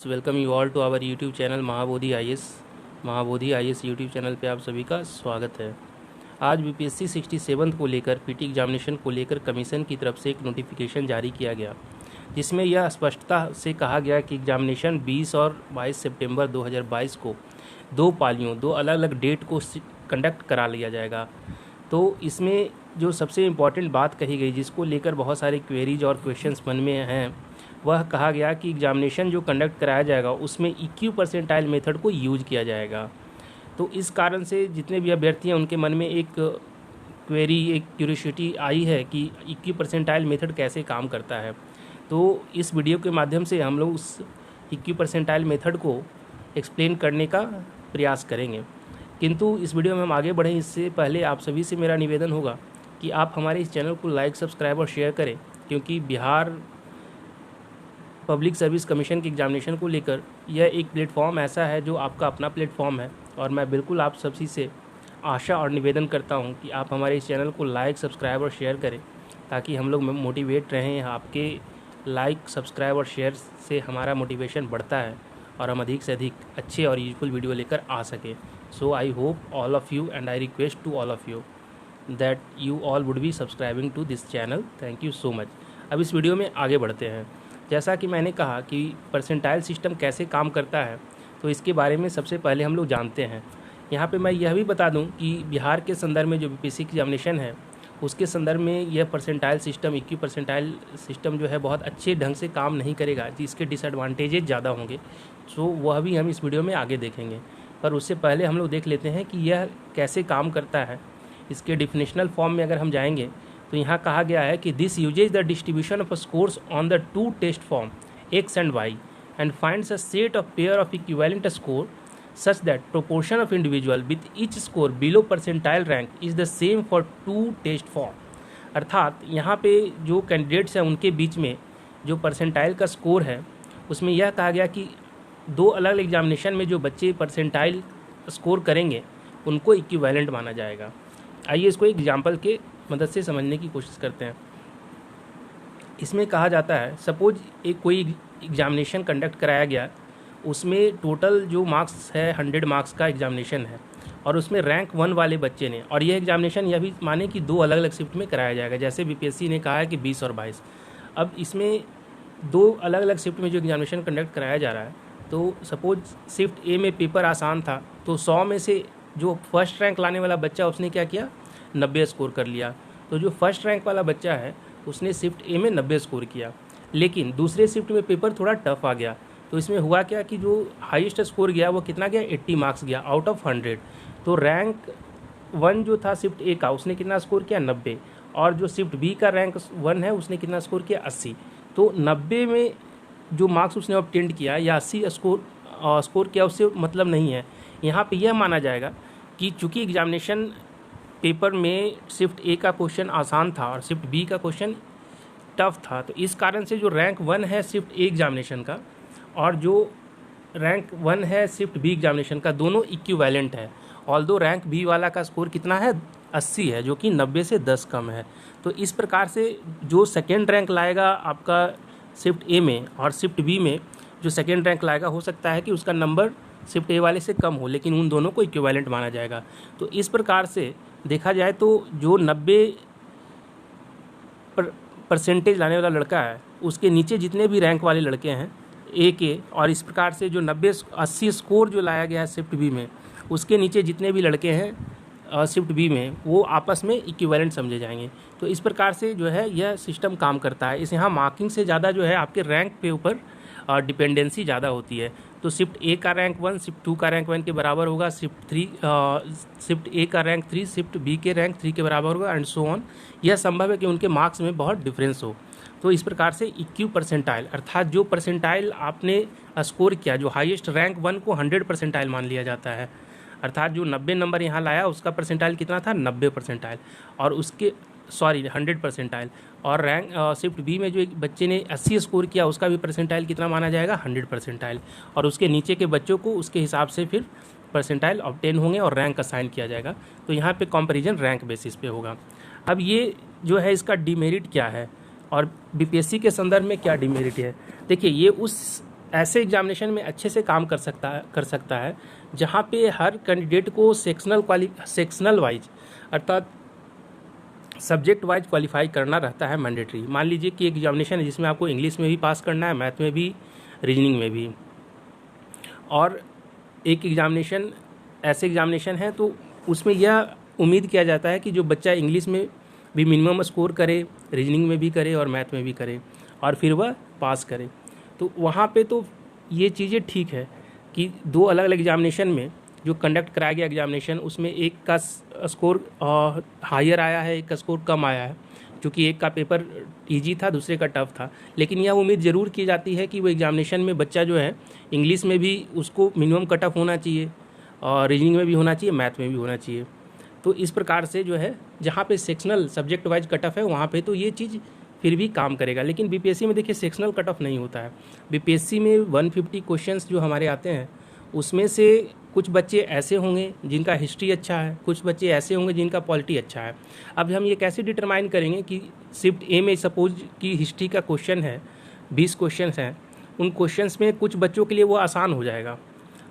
Welcome you all to our YouTube channel Mahabodhi IAS YouTube channel पे आप सभी का स्वागत है। आज बीपीएससी 67 को लेकर पीटी एग्जामिनेशन को लेकर कमीशन की तरफ से एक नोटिफिकेशन जारी किया गया, जिसमें यह स्पष्टता से कहा गया कि एग्जामिनेशन 20 और 22 सितंबर 2022 को दो पालियों, दो अलग अलग डेट को कंडक्ट करा लिया जाएगा। तो इसमें जो सबसे इम्पॉर्टेंट बात कही गई, जिसको लेकर बहुत सारे क्वेरीज और क्वेश्चंस मन में हैं, वह कहा गया कि एग्जामिनेशन जो कंडक्ट कराया जाएगा उसमें इक्यू परसेंटाइल मेथड को यूज किया जाएगा। तो इस कारण से जितने भी अभ्यर्थी हैं उनके मन में एक क्वेरी, एक क्यूरियोसिटी आई है कि इक्यू परसेंटाइल मेथड कैसे काम करता है। तो इस वीडियो के माध्यम से हम लोग उस इक्यू परसेंटाइल मेथड को एक्सप्लेन करने का प्रयास करेंगे। किंतु इस वीडियो में हम आगे बढ़ें इससे पहले आप सभी से मेरा निवेदन होगा कि आप हमारे इस चैनल को लाइक, सब्सक्राइब और शेयर करें, क्योंकि बिहार पब्लिक सर्विस कमीशन के एग्जामिनेशन को लेकर यह एक प्लेटफॉर्म ऐसा है जो आपका अपना प्लेटफॉर्म है। और मैं बिल्कुल आप सभी से आशा और निवेदन करता हूं कि आप हमारे इस चैनल को लाइक, सब्सक्राइब और शेयर करें, ताकि हम लोग मोटिवेट रहें। आपके लाइक, सब्सक्राइब और शेयर से हमारा मोटिवेशन बढ़ता है और हम अधिक से अधिक अच्छे और यूजफुल वीडियो लेकर आ सकें। So I hope all of you and I request to all of you that you all would be subscribing to this channel. Thank you so much. अब इस वीडियो में आगे बढ़ते हैं। जैसा कि मैंने कहा कि परसेंटाइल सिस्टम कैसे काम करता है, तो इसके बारे में सबसे पहले हम लोग जानते हैं। यहाँ पे मैं यह भी बता दूं कि बिहार के संदर्भ में जो बीपीएससी की एग्जामिनेशन है, उसके संदर्भ में यह परसेंटाइल सिस्टम, इक्यू परसेंटाइल सिस्टम जो है बहुत अच्छे ढंग से काम नहीं करेगा, जिसके डिसएडवांटेजेस ज़्यादा होंगे। सो वह भी हम इस वीडियो में आगे देखेंगे। पर उससे पहले हम लोग देख लेते हैं कि यह कैसे काम करता है। इसके डिफिनेशनल फॉर्म में अगर हम जाएंगे तो यहाँ कहा गया है कि this uses the distribution of scores on the two test form X and Y and finds a set of pair of equivalent score such that proportion of individual with each score below percentile rank is the same for two test form. अर्थात यहाँ पे जो candidates हैं उनके बीच में जो percentile का score है, उसमें यह कहा गया कि दो अलग अलग एग्जामिनेशन में जो बच्चे परसेंटाइल स्कोर करेंगे उनको इक्विवेलेंट माना जाएगा। आइए इसको एक एग्जाम्पल के मदद से समझने की कोशिश करते हैं। इसमें कहा जाता है, सपोज एक कोई एग्जामिनेशन कंडक्ट कराया गया, उसमें टोटल जो मार्क्स है 100 मार्क्स का एग्जामिनेशन है, और उसमें रैंक 1 वाले बच्चे ने, और यह एग्जामिनेशन यह भी माने कि दो अलग अलग शिफ्ट में कराया जाएगा, जैसे बीपीएससी ने कहा है कि 20 और 22। अब इसमें दो अलग अलग शिफ्ट में जो एग्जामिनेशन कंडक्ट कराया जा रहा है, तो सपोज शिफ्ट ए में पेपर आसान था, तो 100 में से जो फर्स्ट रैंक लाने वाला बच्चा उसने क्या किया, 90 स्कोर कर लिया। तो जो फर्स्ट रैंक वाला बच्चा है उसने शिफ्ट ए में 90 स्कोर किया, लेकिन दूसरे शिफ्ट में पेपर थोड़ा टफ आ गया। तो इसमें हुआ क्या कि जो हाईएस्ट स्कोर गया वो कितना गया, 80 मार्क्स गया आउट ऑफ 100। तो रैंक 1 जो था शिफ्ट ए का, उसने कितना स्कोर किया, 90, और जो शिफ्ट बी का रैंक 1 है उसने कितना स्कोर किया, 80। तो 90 में जो मार्क्स उसने ऑब्टेंड किया या 80 स्कोर किया, उससे मतलब नहीं है। यहाँ पे यह माना जाएगा कि चूँकि एग्जामिनेशन पेपर में शिफ्ट ए का क्वेश्चन आसान था और शिफ्ट बी का क्वेश्चन टफ था, तो इस कारण से जो रैंक 1 है शिफ्ट ए एग्जामिनेशन का और जो रैंक 1 है शिफ्ट बी एग्जामिनेशन का, दोनों इक्विवेलेंट है। ऑल्दो रैंक बी वाला का स्कोर कितना है, 80 है, जो कि 90 से 10 कम है। तो इस प्रकार से जो सेकेंड रैंक लाएगा आपका शिफ्ट ए में और शिफ्ट बी में जो सेकेंड रैंक लाएगा, हो सकता है कि उसका नंबर शिफ्ट ए वाले से कम हो, लेकिन उन दोनों को इक्विवेलेंट माना जाएगा। तो इस प्रकार से देखा जाए तो जो 90 परसेंटेज लाने वाला लड़का है, उसके नीचे जितने भी रैंक वाले लड़के हैं ए के, और इस प्रकार से जो 90-80 स्कोर जो लाया गया है शिफ्ट बी में, उसके नीचे जितने भी लड़के हैं शिफ्ट बी में, वो आपस में इक्विवेलेंट समझे जाएंगे। तो इस प्रकार से जो है यह सिस्टम काम करता है। इस यहाँ मार्किंग से ज़्यादा जो है आपके रैंक पे ऊपर डिपेंडेंसी ज़्यादा होती है। तो शिफ्ट ए का रैंक 1 शिफ्ट 2 का रैंक 1 के बराबर होगा, शिफ्ट ए का रैंक 3 शिफ्ट बी के रैंक 3 के बराबर होगा, एंड सो ऑन। यह संभव है कि उनके मार्क्स में बहुत डिफरेंस हो। तो इस प्रकार से इक्यू परसेंटाइल, अर्थात जो परसेंटाइल आपने स्कोर किया, जो हाईएस्ट रैंक 1 को 100 परसेंटाइल मान लिया जाता है। अर्थात जो 90 नंबर यहाँ लाया उसका परसेंटाइल कितना था, 90 परसेंटाइल, और उसके 100 परसेंटाइल। और रैंक शिफ्ट बी में जो एक बच्चे ने 80 स्कोर किया, उसका भी परसेंटाइल कितना माना जाएगा, 100 परसेंटाइल, और उसके नीचे के बच्चों को उसके हिसाब से फिर परसेंटाइल ऑब्टेन होंगे और रैंक असाइन किया जाएगा। तो यहाँ पे कंपैरिजन रैंक बेसिस पे होगा। अब ये जो है इसका डिमेरिट क्या है और बीपीएससी के संदर्भ में क्या डिमेरिट है। देखिए, ये उस ऐसे एग्जामिनेशन में अच्छे से काम कर सकता है जहाँ पे हर कैंडिडेट को सेक्शनल वाइज अर्थात सब्जेक्ट वाइज क्वालिफाई करना रहता है मैंडेटरी। मान लीजिए कि एक एग्जामिनेशन है जिसमें आपको इंग्लिश में भी पास करना है, मैथ में भी, रीजनिंग में भी, और एक एग्जामिनेशन ऐसे एग्जामिनेशन है तो उसमें यह उम्मीद किया जाता है कि जो बच्चा इंग्लिश में भी मिनिमम स्कोर करे, रीजनिंग में भी करे और मैथ में भी करे और फिर वह पास करे। तो वहाँ पे तो ये चीज़ें ठीक है कि दो अलग अलग एग्जामिनेशन में जो कंडक्ट कराया गया एग्जामिनेशन उसमें एक का स्कोर हायर आया है, एक का स्कोर कम आया है, क्योंकि एक का पेपर इजी था, दूसरे का टफ था। लेकिन यह उम्मीद ज़रूर की जाती है कि वो एग्जामिनेशन में बच्चा जो है इंग्लिश में भी उसको मिनिमम कट ऑफ होना चाहिए और रीजनिंग में भी होना चाहिए, मैथ में भी होना चाहिए। तो इस प्रकार से जो है जहाँ पे sectional subject wise cut off है वहाँ पे तो ये चीज़ फिर भी काम करेगा। लेकिन बीपीएससी में देखिए सेक्शनल कट ऑफ नहीं होता है। बीपीएससी में 150 क्वेश्चंस जो हमारे आते हैं उसमें से कुछ बच्चे ऐसे होंगे जिनका हिस्ट्री अच्छा है, कुछ बच्चे ऐसे होंगे जिनका पॉलिटी अच्छा है। अब हम ये कैसे डिटरमाइन करेंगे कि शिफ्ट ए में सपोज कि हिस्ट्री का क्वेश्चन है, 20 क्वेश्चंस हैं, उन क्वेश्चंस में कुछ बच्चों के लिए वो आसान हो जाएगा,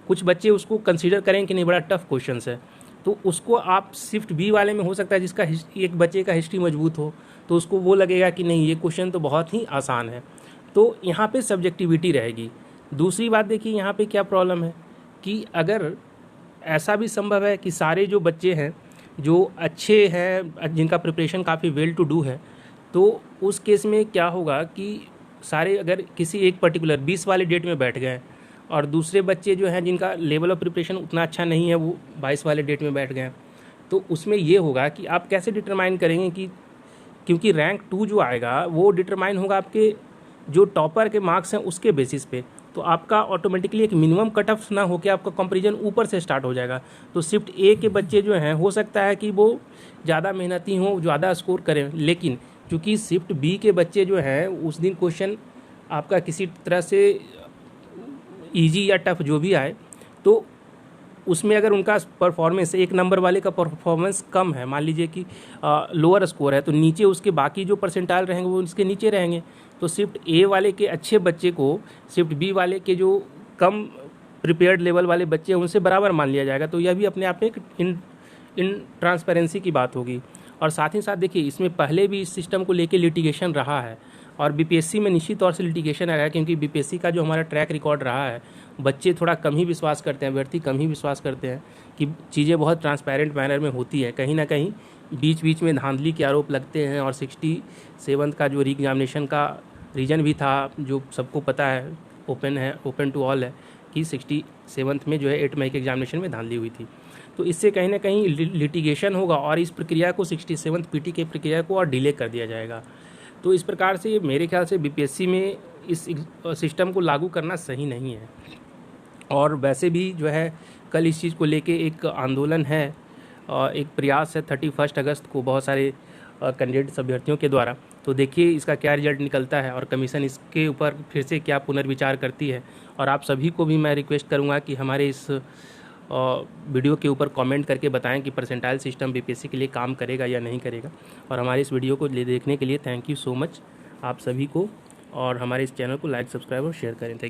कुछ बच्चे उसको कंसीडर करेंगे कि नहीं बड़ा टफ क्वेश्चंस है, तो उसको आप शिफ्ट बी वाले में हो सकता है जिसका एक बच्चे का हिस्ट्री मजबूत हो तो उसको वो लगेगा कि नहीं ये क्वेश्चन तो बहुत ही आसान है। तो यहाँ पे सब्जेक्टिविटी रहेगी। दूसरी बात देखिए यहाँ पे क्या प्रॉब्लम है कि अगर ऐसा भी संभव है कि सारे जो बच्चे हैं जो अच्छे हैं, जिनका प्रिपरेशन काफ़ी वेल टू डू है, तो उस केस में क्या होगा कि सारे अगर किसी एक पर्टिकुलर 20 वाले डेट में बैठ गए और दूसरे बच्चे जो हैं जिनका लेवल ऑफ प्रिपरेशन उतना अच्छा नहीं है वो 22 वाले डेट में बैठ गए, तो उसमें ये होगा कि आप कैसे डिटरमाइन करेंगे कि क्योंकि रैंक 2 जो आएगा वो डिटरमाइन होगा आपके जो टॉपर के मार्क्स हैं उसके बेसिस पे, तो आपका ऑटोमेटिकली एक मिनिमम कट ऑफ ना होकर आपका कंपैरिजन ऊपर से स्टार्ट हो जाएगा। तो शिफ्ट ए के बच्चे जो हैं हो सकता है कि वो ज़्यादा मेहनती हों, ज़्यादा स्कोर करें, लेकिन चूँकि शिफ्ट बी के बच्चे जो हैं उस दिन क्वेश्चन आपका किसी तरह से ईजी या टफ जो भी आए तो उसमें अगर उनका परफॉर्मेंस एक नंबर वाले का परफॉर्मेंस कम है, मान लीजिए कि लोअर स्कोर है, तो नीचे उसके बाकी जो परसेंटाइल रहेंगे वो उसके नीचे रहेंगे। तो शिफ्ट ए वाले के अच्छे बच्चे को शिफ्ट बी वाले के जो कम प्रिपेयर्ड लेवल वाले बच्चे हैं उनसे बराबर मान लिया जाएगा। तो यह भी अपने आप में एक इन ट्रांसपेरेंसी की बात होगी। और साथ ही साथ देखिए इसमें पहले भी इस सिस्टम को लेके लिटिगेशन रहा है और बीपीएससी में निश्चित तौर से लिटिगेशन आएगा, क्योंकि बीपीएससी का जो हमारा ट्रैक रिकॉर्ड रहा है, बच्चे थोड़ा कम ही विश्वास करते हैं, अभ्यर्थी कम ही विश्वास करते हैं कि चीज़ें बहुत ट्रांसपेरेंट मैनर में होती है। कहीं ना कहीं बीच बीच में धांधली के आरोप लगते हैं। और 67 का जो री एग्जामिनेशन का रीजन भी था जो सबको पता है, ओपन टू ऑल है कि 67 में जो है 8 मई के एग्जामिनेशन में धांधली हुई थी। तो इससे कहीं ना कहीं लिटिगेशन होगा और इस प्रक्रिया को 67 पीटी के प्रक्रिया को और डिले कर दिया जाएगा। तो इस प्रकार से मेरे ख्याल से बीपीएससी में इस सिस्टम को लागू करना सही नहीं है। और वैसे भी जो है कल इस चीज़ को लेके एक आंदोलन है, एक प्रयास है 31 अगस्त को बहुत सारे कैंडिडेट्स अभ्यर्थियों के द्वारा। तो देखिए इसका क्या रिजल्ट निकलता है और कमीशन इसके ऊपर फिर से क्या पुनर्विचार करती है। और आप सभी को भी मैं रिक्वेस्ट करूंगा कि हमारे इस वीडियो के ऊपर कमेंट करके बताएं कि परसेंटाइल सिस्टम बीपीएससी के लिए काम करेगा या नहीं करेगा। और हमारे इस वीडियो को देखने के लिए थैंक यू सो मच आप सभी को, और हमारे इस चैनल को लाइक, सब्सक्राइब और शेयर करें। Thank you.